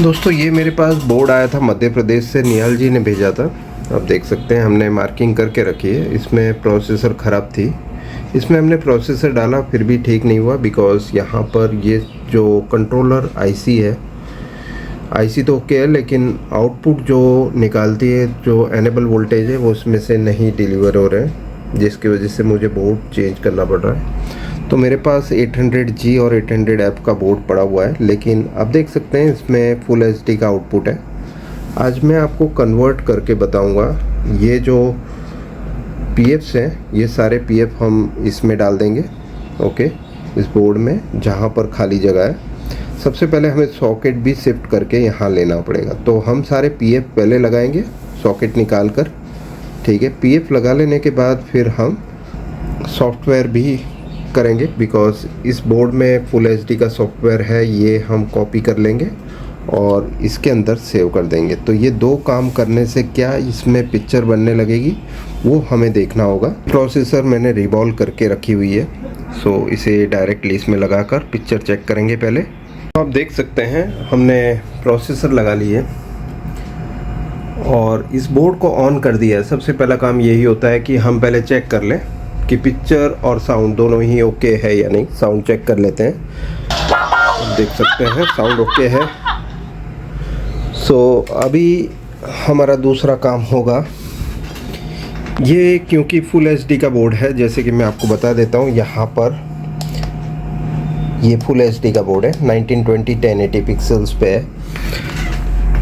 दोस्तों ये मेरे पास बोर्ड आया था मध्य प्रदेश से, निहाल जी ने भेजा था। आप देख सकते हैं हमने मार्किंग करके रखी है। इसमें प्रोसेसर ख़राब थी, इसमें हमने प्रोसेसर डाला फिर भी ठीक नहीं हुआ, बिकॉज़ यहाँ पर ये जो कंट्रोलर आईसी है, आईसी तो ओके है लेकिन आउटपुट जो निकालती है, जो एनेबल वोल्टेज है वो उसमें से नहीं डिलीवर हो रहे हैं, जिसकी वजह से मुझे बोर्ड चेंज करना पड़ रहा है। तो मेरे पास 800G और 800F का बोर्ड पड़ा हुआ है, लेकिन आप देख सकते हैं इसमें फुल एचडी का आउटपुट है। आज मैं आपको कन्वर्ट करके बताऊंगा। ये जो पीएफ्स हैं, ये सारे पीएफ हम इसमें डाल देंगे, ओके, इस बोर्ड में जहाँ पर खाली जगह है। सबसे पहले हमें सॉकेट भी शिफ्ट करके यहाँ लेना पड़ेगा, तो हम सारे पीएफ पहले लगाएंगे सॉकेट निकाल कर, ठीक है। पीएफ लगा लेने के बाद फिर हम सॉफ्टवेयर भी करेंगे, बिकॉज इस बोर्ड में फुल एचडी का सॉफ्टवेयर है, ये हम कॉपी कर लेंगे और इसके अंदर सेव कर देंगे। तो ये दो काम करने से क्या इसमें पिक्चर बनने लगेगी वो हमें देखना होगा। प्रोसेसर मैंने रिवॉल्व करके रखी हुई है, सो इसे डायरेक्टली इसमें लगाकर पिक्चर चेक करेंगे पहले। तो आप देख सकते हैं हमने प्रोसेसर लगा ली है और इस बोर्ड को ऑन कर दिया है। सबसे पहला काम यही होता है कि हम पहले चेक कर लें कि पिक्चर और साउंड दोनों ही ओके है या नहीं। साउंड चेक कर लेते हैं, देख सकते हैं साउंड ओके है। सो अभी हमारा दूसरा काम होगा, ये क्योंकि फुल एचडी का बोर्ड है, जैसे कि मैं आपको बता देता हूँ, यहाँ पर ये फुल एचडी का बोर्ड है, 1920 1080 पिक्सल्स पे है।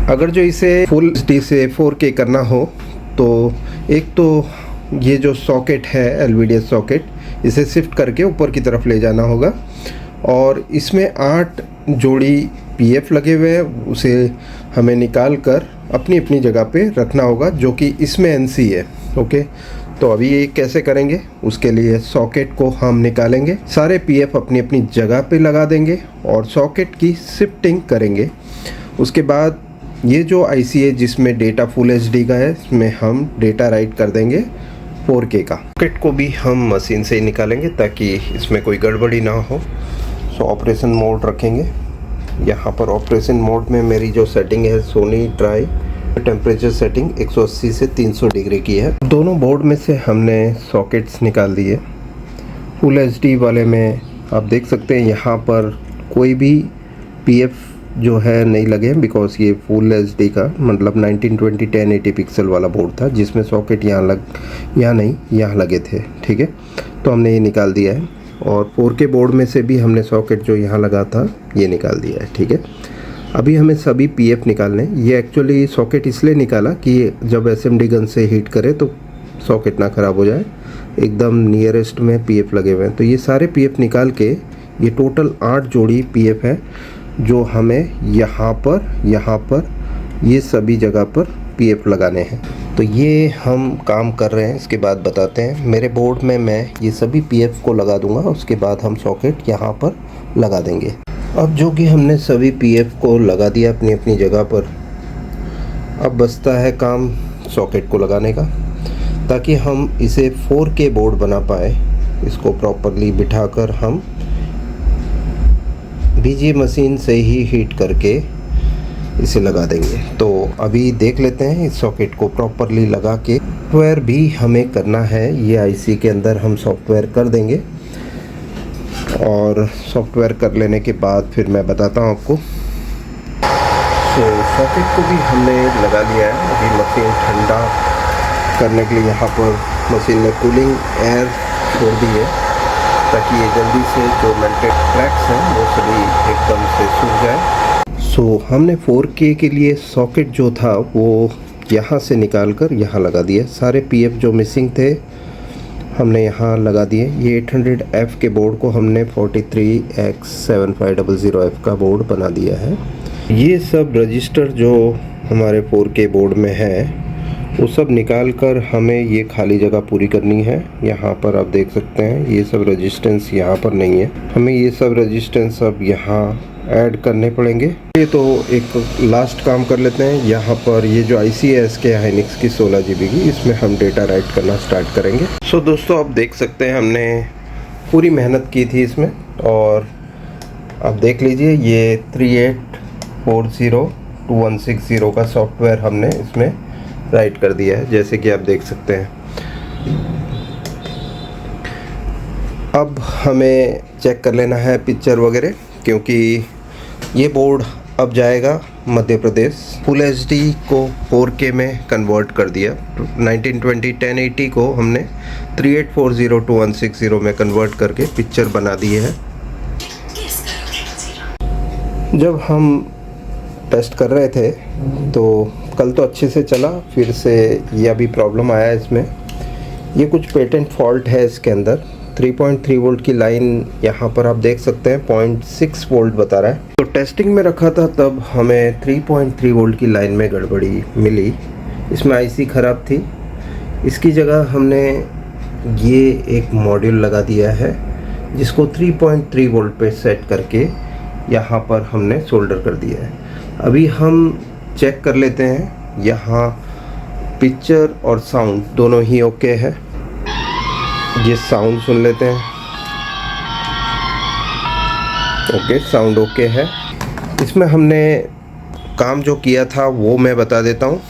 अगर जो इसे फुल एचडी से 4K करना हो तो एक तो ये जो सॉकेट है एलवीडीएस सॉकेट, इसे शिफ्ट करके ऊपर की तरफ ले जाना होगा और इसमें 8 जोड़ी पीएफ लगे हुए हैं, उसे हमें निकाल कर अपनी अपनी जगह पे रखना होगा, जो कि इसमें एनसी है, ओके। तो अभी ये कैसे करेंगे, उसके लिए सॉकेट को हम निकालेंगे, सारे पीएफ अपनी अपनी जगह पे लगा देंगे और सॉकेट की शिफ्टिंग करेंगे। उसके बाद ये जो आईसी है जिसमें डेटा फुल एचडी का है, इसमें हम डेटा राइट कर देंगे 4K का। सॉकेट को भी हम मशीन से ही निकालेंगे ताकि इसमें कोई गड़बड़ी ना हो। सो ऑपरेशन मोड रखेंगे, यहाँ पर ऑपरेशन मोड में मेरी जो सेटिंग है सोनी ड्राई, टेम्परेचर सेटिंग 180 से 300 डिग्री की है। दोनों बोर्ड में से हमने सॉकेट्स निकाल दिए। फुल एचडी वाले में आप देख सकते हैं यहाँ पर कोई भी पीएफ जो है नहीं लगे, बिकॉज ये फुल एचडी का मतलब 1920 1080 पिक्सल वाला बोर्ड था, जिसमें सॉकेट यहाँ नहीं, यहाँ लगे थे, ठीक है। तो हमने ये निकाल दिया है और 4K बोर्ड में से भी हमने सॉकेट जो यहाँ लगा था ये निकाल दिया है, ठीक है। अभी हमें सभी पीएफ निकालने, ये एक्चुअली सॉकेट इसलिए निकाला कि जब एसएमडी गन से हीट करे तो सॉकेट ना ख़राब हो जाए। एकदम नियरेस्ट में पीएफ लगे हुए हैं, तो ये सारे पीएफ निकाल के ये टोटल 8 जोड़ी पीएफ है जो हमें यहाँ पर ये सभी जगह पर पीएफ लगाने हैं। तो ये हम काम कर रहे हैं, इसके बाद बताते हैं। मेरे बोर्ड में मैं ये सभी पीएफ को लगा दूंगा, उसके बाद हम सॉकेट यहाँ पर लगा देंगे। अब जो कि हमने सभी पीएफ को लगा दिया अपनी अपनी जगह पर, अब बचता है काम सॉकेट को लगाने का, ताकि हम इसे 4K बोर्ड बना पाए। इसको प्रॉपरली बिठाकर हम बीजी मशीन से ही हीट करके इसे लगा देंगे। तो अभी देख लेते हैं इस सॉकेट को प्रॉपरली लगा के। सॉफ्टवेयर भी हमें करना है, ये आईसी के अंदर हम सॉफ्टवेयर कर देंगे और सॉफ्टवेयर कर लेने के बाद फिर मैं बताता हूँ आपको। तो सॉकेट को भी हमने लगा लिया है। अभी मशीन ठंडा करने के लिए यहाँ पर मशीन में कूलिंग एयर छोड़ दी है, ताकि ये जल्दी से जो मेल्टेड क्रैक्स हैं वो सभी एकदम से सूख जाए। सो हमने 4K के लिए सॉकेट जो था वो यहाँ से निकाल कर यहाँ लगा दिया। सारे पीएफ जो मिसिंग थे हमने यहाँ लगा दिए। ये 800F के बोर्ड को हमने 43X7500F का बोर्ड बना दिया है। ये सब रजिस्टर जो हमारे 4K बोर्ड में है वो सब निकाल कर हमें ये खाली जगह पूरी करनी है। यहाँ पर आप देख सकते हैं ये सब रेजिस्टेंस यहाँ पर नहीं है, हमें ये सब रेजिस्टेंस अब यहाँ ऐड करने पड़ेंगे। ये तो एक लास्ट काम कर लेते हैं। यहाँ पर ये जो आईसी है SK हाइनिक्स की 16 GB की, इसमें हम डेटा राइट करना स्टार्ट करेंगे। सो दोस्तों आप देख सकते हैं हमने पूरी मेहनत की थी इसमें, और आप देख लीजिए ये 3840 2160 का सॉफ्टवेयर हमने इसमें राइट कर दिया है, जैसे कि आप देख सकते हैं। अब हमें चेक कर लेना है पिक्चर वगैरह, क्योंकि ये बोर्ड अब जाएगा मध्य प्रदेश। फुल एचडी को 4K में कन्वर्ट कर दिया। 1920 1080 को हमने 3840 में कन्वर्ट करके पिक्चर बना दी है। जब हम टेस्ट कर रहे थे तो कल तो अच्छे से चला, फिर से ये अभी प्रॉब्लम आया इसमें। ये कुछ पेटेंट फॉल्ट है इसके अंदर। 3.3 वोल्ट की लाइन यहाँ पर आप देख सकते हैं 0.6 वोल्ट बता रहा है। तो टेस्टिंग में रखा था तब हमें 3.3 वोल्ट की लाइन में गड़बड़ी मिली। इसमें आईसी ख़राब थी। इसकी जगह हमने ये एक मॉड्यूल लगा दिया है जिसको 3.3 वोल्ट पे सेट करके यहाँ पर हमने सोल्डर कर दिया है। अभी हम चेक कर लेते हैं। यहाँ पिक्चर और साउंड दोनों ही ओके है। ये साउंड सुन लेते हैं। ओके, साउंड ओके है। इसमें हमने काम जो किया था वो मैं बता देता हूँ।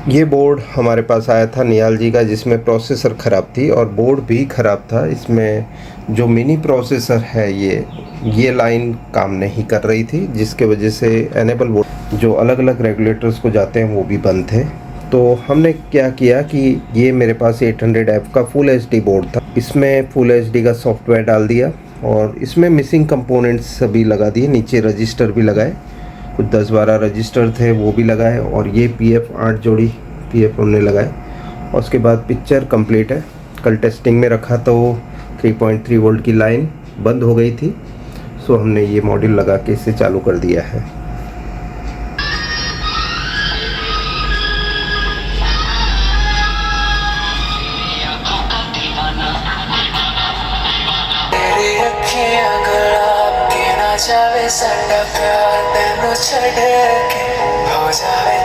ये बोर्ड हमारे पास आया था निहाल जी का, जिसमें प्रोसेसर ख़राब थी और बोर्ड भी ख़राब था। इसमें जो मिनी प्रोसेसर है ये लाइन काम नहीं कर रही थी, जिसके वजह से एनेबल बोर्ड जो अलग अलग रेगुलेटर्स को जाते हैं वो भी बंद थे। तो हमने क्या किया कि ये मेरे पास 800F का फुल एचडी बोर्ड था, इसमें फुल एचडी का सॉफ्टवेयर डाल दिया और इसमें मिसिंग कंपोनेंट्स सभी लगा दिए। नीचे रजिस्टर भी लगाए, कुछ 10-12 रजिस्टर थे वो भी लगाए, और ये PF 8 जोड़ी PF हमने लगाए। और उसके बाद पिक्चर कंप्लीट है। कल टेस्टिंग में रखा तो 3.3 वोल्ट की लाइन बंद हो गई थी, सो हमने ये मॉड्यूल लगा के इसे चालू कर दिया है। जावे साडा प्यार तेनू छड़ के हो जावे